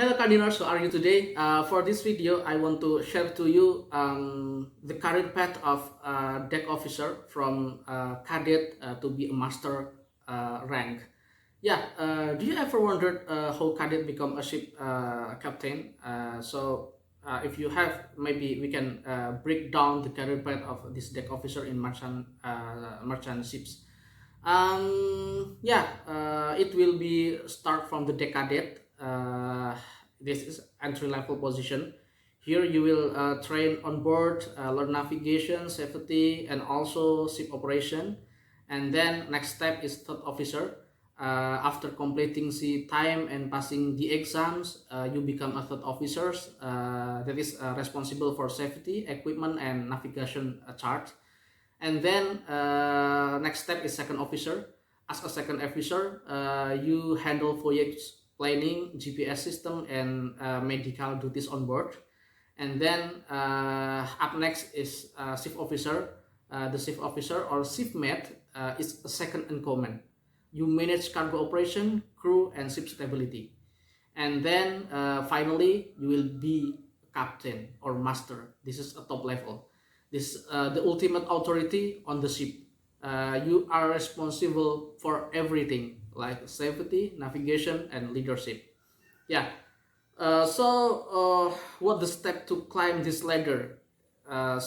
Hello Candiners, how are you today? For this video, I want to share to you the career path of deck officer from cadet to be a master rank. Yeah, do you ever wondered how cadet become a ship captain? If you have, maybe we can break down the career path of this deck officer in merchant ships. It will be start from the decadate. This is entry level position. Here you will train on board, learn navigation, safety, and also ship operation. And then next step is third officer. After completing the time and passing the exams, you become a third officer that is responsible for safety, equipment, and navigation charge. And then next step is second officer. As a second officer, you handle voyage planning, GPS system, and medical duties on board. And then up next is chief officer. The chief officer or chief mate is a second in command. You manage cargo operation, crew, and ship stability. And then finally you will be captain or master. This is a top level. This the ultimate authority on the ship. You are responsible for everything like safety, navigation, and leadership. Yeah. What the step to climb this ladder? To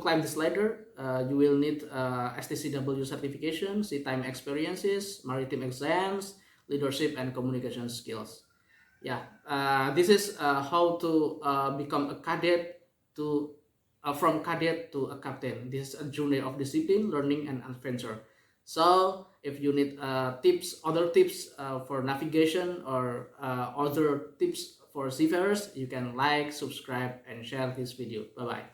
climb this ladder, you will need STCW certification, sea time experiences, maritime exams, leadership and communication skills. Yeah, this is how to become a cadet to from cadet to a captain. This is a journey of discipline, learning, and adventure. So if you need other tips for navigation or other tips for seafarers, you can like, subscribe, and share this video. Bye bye.